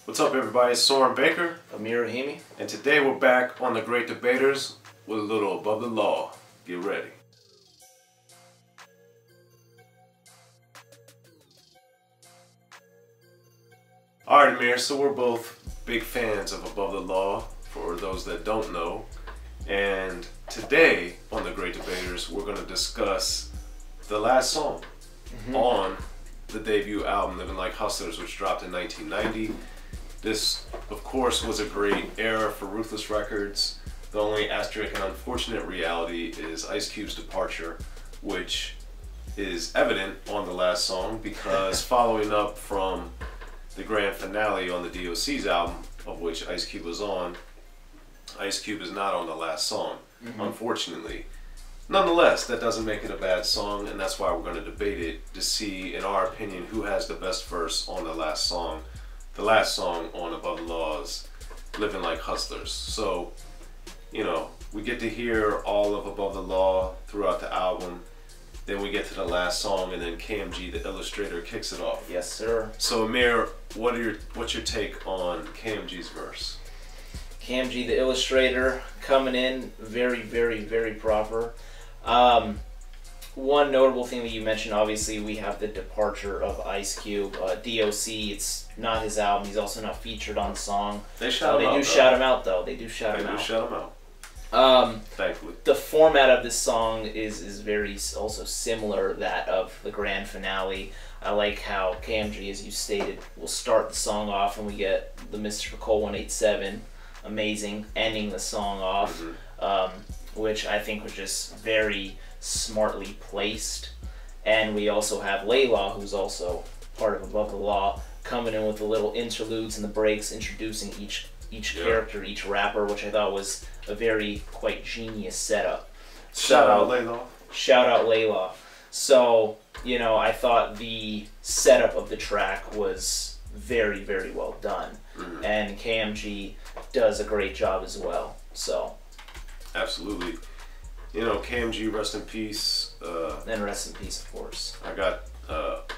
What's up, everybody? It's Soren Baker. Amir, Rahimi. And today we're back on The Great Debaters with a little Above the Law. Get ready. Alright, Amir, so we're both big fans of Above the Law, for those that don't know. And today on The Great Debaters, we're going to discuss the last song on the debut album, Living Like Hustlers, which dropped in 1990. This, of course, was a great era for Ruthless Records. The only asterisk and unfortunate reality is Ice Cube's departure, which is evident on the last song because following up from the grand finale on the D.O.C's album, of which Ice Cube was on, Ice Cube is not on the last song, unfortunately. Nonetheless, that doesn't make it a bad song, and that's why we're going to debate it to see, in our opinion, who has the best verse on the last song. The last song on Above the Law's Living Like Hustlers. So, you know, we get to hear all of Above the Law throughout the album. Then we get to the last song, and then KM.G the Illustrator kicks it off. Yes, sir. So, Amir, what's your take on KM.G's verse? KM.G the Illustrator coming in very, very, very proper. One notable thing that you mentioned, obviously, we have the departure of Ice Cube. D.O.C, it's not his album. He's also not featured on the song. They shout him out, They do shout him out, though. They do shout him out. Thankfully. The format of this song is very also similar that of the grand finale. I like how KM.G, as you stated, will start the song off and we get the Mr. Cole 187, amazing, ending the song off, which I think was just very smartly placed. And we also have Layla, who's also part of Above the Law, coming in with the little interludes and the breaks, introducing each character, each rapper, which I thought was a very quite genius setup. Shout out Layla. Shout out Layla. So, you know, I thought the setup of the track was very, very well done. And KM.G does a great job as well. So, absolutely. You know, KM.G, rest in peace. And rest in peace, of course. I got,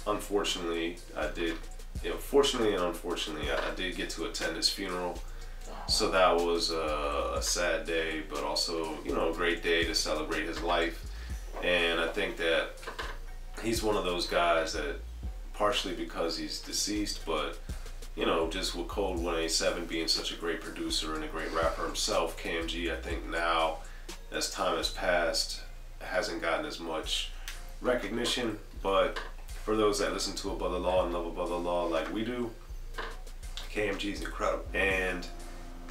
unfortunately, I did, you know, fortunately and unfortunately, I did get to attend his funeral. So that was a sad day, but also, you know, a great day to celebrate his life. And I think that he's one of those guys that, partially because he's deceased, but, you know, just with Cold 187 being such a great producer and a great rapper himself, KM.G, I think now, as time has passed, hasn't gotten as much recognition. But for those that listen to Above the Law and love Above the Law like we do, KM.G is incredible. And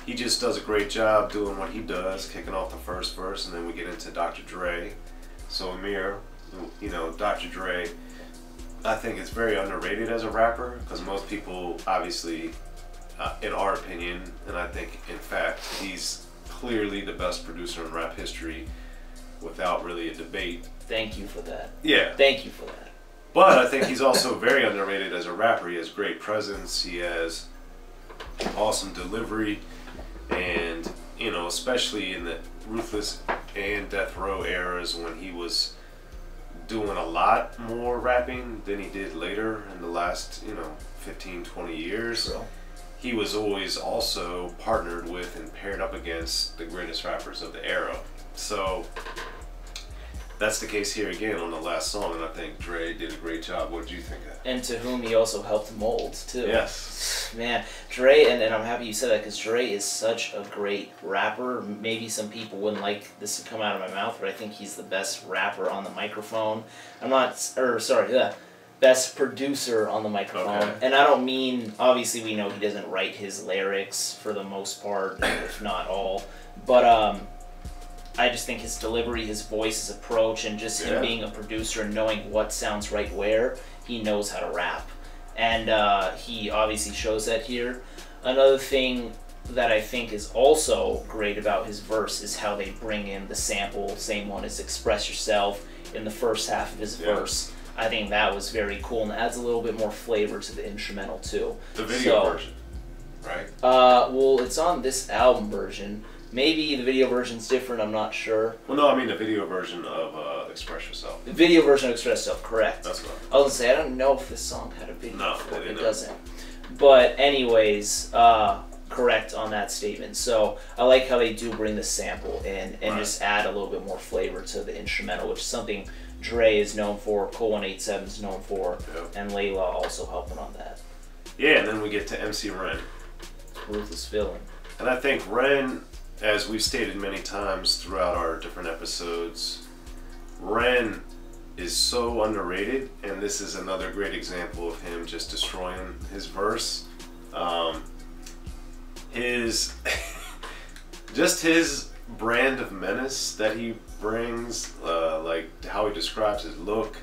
he just does a great job doing what he does, kicking off the first verse, and then we get into Dr. Dre. So Amir, you know, Dr. Dre, I think is very underrated as a rapper, because most people, obviously, in our opinion, and I think in fact, he's clearly the best producer in rap history without really a debate. Thank you for that. Yeah. Thank you for that. But I think he's also very underrated as a rapper. He has great presence, he has awesome delivery, and, you know, especially in the Ruthless and Death Row eras when he was doing a lot more rapping than he did later in the last, you know, 15, 20 years. True. He was always also partnered with and paired up against the greatest rappers of the era. So that's the case here again on the last song, and I think Dre did a great job. What did you think of that? And to whom he also helped mold, too. Yes. Man, Dre, and I'm happy you said that, because Dre is such a great rapper. Maybe some people wouldn't like this to come out of my mouth, but I think he's the best rapper on the microphone. Best producer on the microphone. Okay. And I don't mean, obviously we know he doesn't write his lyrics for the most part, if not all, but I just think his delivery, his voice, his approach, and just him being a producer and knowing what sounds right where, he knows how to rap. And he obviously shows that here. Another thing that I think is also great about his verse is how they bring in the sample, same one as Express Yourself, in the first half of his verse. I think that was very cool and adds a little bit more flavor to the instrumental too. The video version, right? Well, it's on this album version. Maybe the video version's different, I'm not sure. Well, no, I mean the video version of Express Yourself. The video version of Express Yourself, correct. That's what I was going to say, I don't know if this song had a video. No, it doesn't. But anyways, correct on that statement. So I like how they do bring the sample in and just add a little bit more flavor to the instrumental, which is something Dre is known for, Cole 187 is known for, and Layla also helping on that. Yeah, and then we get to MC Ren. Ruthless Villain. And I think Ren, as we've stated many times throughout our different episodes, Ren is so underrated, and this is another great example of him just destroying his verse. His brand of menace that he brings, like how he describes his look,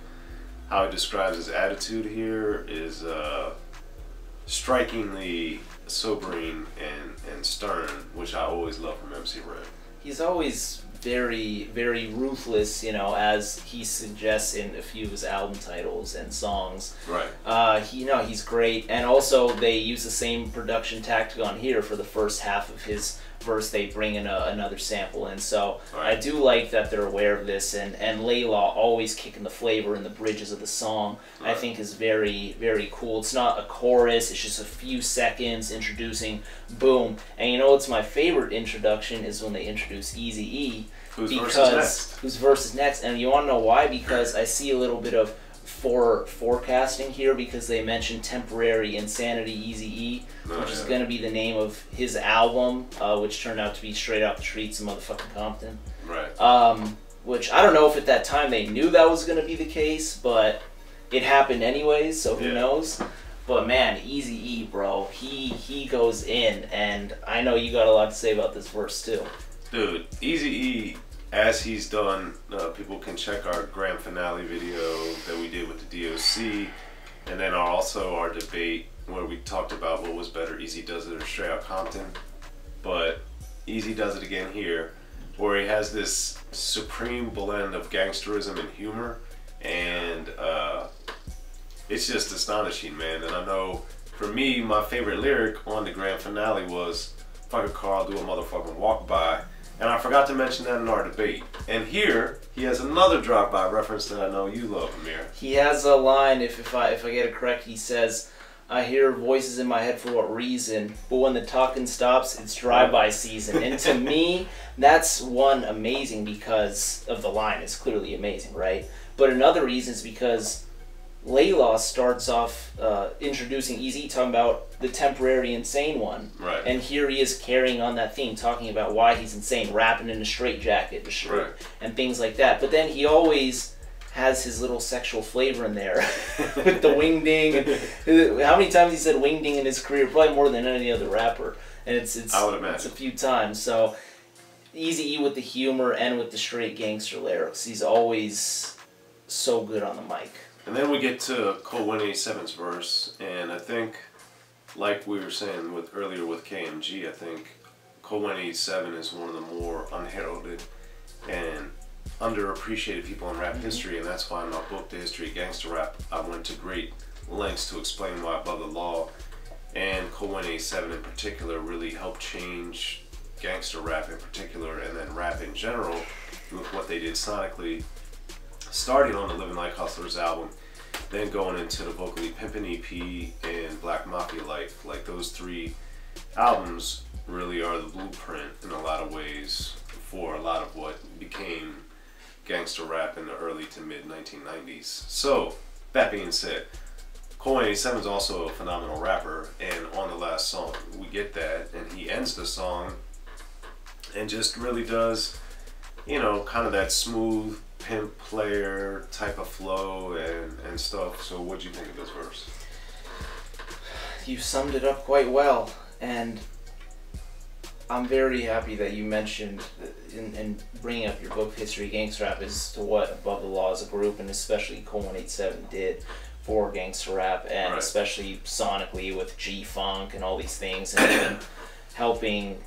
how he describes his attitude here is strikingly sobering and stern, which I always love from MC Ren. He's always very, very ruthless, you know, as he suggests in a few of his album titles and songs. Right. He's great, and also they use the same production tactic on here for the first half of his verse. They bring in another sample in, so I do like that they're aware of this, and Layla always kicking the flavor in the bridges of the song, I think is very, very cool. It's not a chorus, it's just a few seconds introducing, boom. And you know what's my favorite introduction is when they introduce Eazy-E, whose verse is next, and you want to know why? Because I see a little bit of forecasting here, because they mentioned Temporary Insanity Eazy-E, which is going to be the name of his album, which turned out to be Straight Out the Streets of motherfucking Compton. Right. Which I don't know if at that time they knew that was going to be the case, but it happened anyways, so who knows. But man, Eazy-E, bro, he goes in, and I know you got a lot to say about this verse too. Dude, Eazy-E, as he's done, people can check our grand finale video that we did with the D.O.C, and then also our debate where we talked about what was better, Eazy Does It or Straight Out Compton. But Eazy does it again here, where he has this supreme blend of gangsterism and humor, and it's just astonishing, man. And I know, for me, my favorite lyric on the grand finale was, "Fuck a car, I'll do a motherfucking walk by." And I forgot to mention that in our debate. And here, he has another drive-by reference that I know you love, Amir. He has a line, if I get it correct, he says, "I hear voices in my head for what reason, but when the talking stops, it's drive-by season." And to me, that's one amazing because of the line. It's clearly amazing, right? But another reason is because Layla starts off introducing Eazy, talking about the temporary insane one. Right. And here he is carrying on that theme, talking about why he's insane, rapping in a straitjacket and things like that. But then he always has his little sexual flavor in there with the wing ding. And how many times he said wing ding in his career? Probably more than any other rapper. And I would imagine. It's a few times. So Eazy-E with the humor and with the straight gangster lyrics. He's always so good on the mic. And then we get to Cole 187's verse, and I think, like we were saying earlier with KMG, I think Cole 187 is one of the more unheralded and underappreciated people in rap history, and that's why in my book, The History of Gangster Rap, I went to great lengths to explain why Above the Law and Cole 187 in particular really helped change gangster rap in particular, and then rap in general with what they did sonically, starting on the Living Like Hustlers album, then going into the Vocally Pimpin' EP and Black Mafia Life. Like, those three albums really are the blueprint in a lot of ways for a lot of what became gangster rap in the early to mid 1990s. So, that being said, Cole 187 is also a phenomenal rapper, and on the last song we get that, and he ends the song and just really does, you know, kind of that smooth pimp player type of flow and stuff. So what'd you think of this verse? You summed it up quite well, and I'm very happy that you mentioned in bringing up your book History of Gangster Rap as to what Above the Law as a group, and especially Cole 187 did for gangster rap, and especially sonically with G-Funk and all these things, and even helping,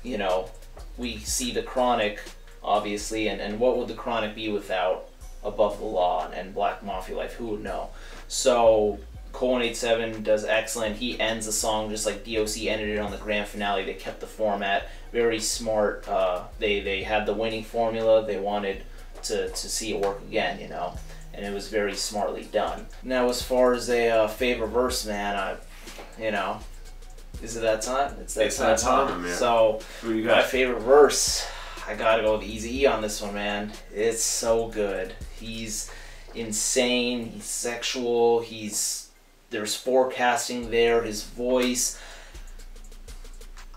you know, we see the Chronic, obviously, and what would the Chronic be without Above the Law and Black Mafia Life? Who would know? So Cole 187 does excellent. He ends the song just like D.O.C ended it on the grand finale. They kept the format very smart. They had the winning formula. They wanted to see it work again, you know, and it was very smartly done. Now, as far as a favorite verse, man, You know, is it that time? It's that time, man. So, who you got? My favorite verse, I gotta go with Eazy-E on this one, man. It's so good. He's insane. He's sexual. There's forecasting there. His voice.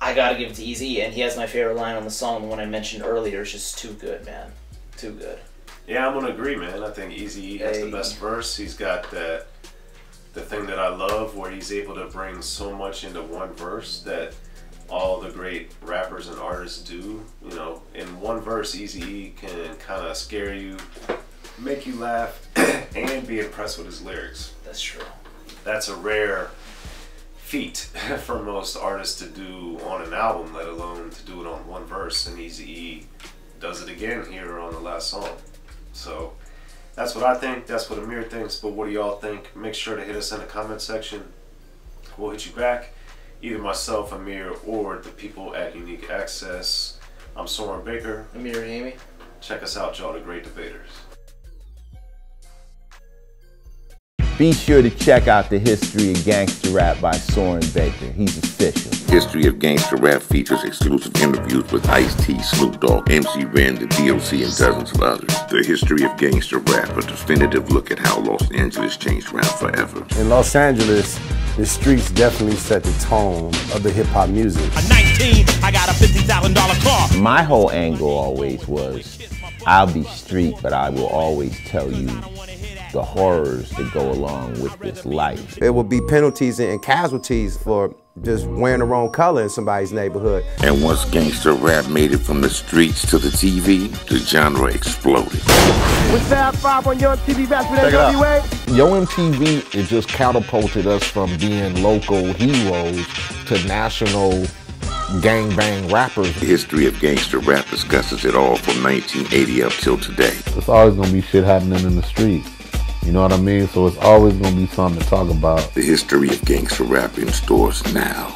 I gotta give it to Eazy-E, and he has my favorite line on the song, the one I mentioned earlier. It's just too good, man. Too good. Yeah, I'm gonna agree, man. I think Eazy-E has the best verse. He's got the thing that I love, where he's able to bring so much into one verse that all the great rappers and artists do. You know, in one verse, Eazy-E can kind of scare you, make you laugh, and be impressed with his lyrics. That's true. That's a rare feat for most artists to do on an album, let alone to do it on one verse. And Eazy-E does it again here on the last song. So that's what I think. That's what Amir thinks. But what do y'all think? Make sure to hit us in the comment section. We'll hit you back. Either myself, Amir, or the people at Unique Access. I'm Soren Baker. Amir, Rahimi. Check us out, y'all, the Great Debaters. Be sure to check out the History of Gangster Rap by Soren Baker. He's official. History of Gangster Rap features exclusive interviews with Ice-T, Snoop Dogg, MC Ren, the D.O.C, and dozens of others. The History of Gangster Rap, a definitive look at how Los Angeles changed rap forever. In Los Angeles, the streets definitely set the tone of the hip-hop music. At 19, I got a $50,000 car. My whole angle always was, I'll be street, but I will always tell you the horrors that go along with this life. It would be penalties and casualties for just wearing the wrong color in somebody's neighborhood. And once gangster rap made it from the streets to the TV, the genre exploded. With Fab 5 on Your MTV Raps with NWA. Yo MTV, it just catapulted us from being local heroes to national gangbang rappers. The History of Gangster Rap discusses it all from 1980 up till today. It's always gonna be shit happening in the streets. You know what I mean? So it's always gonna be something to talk about. The History of Gangster Rap in stores now.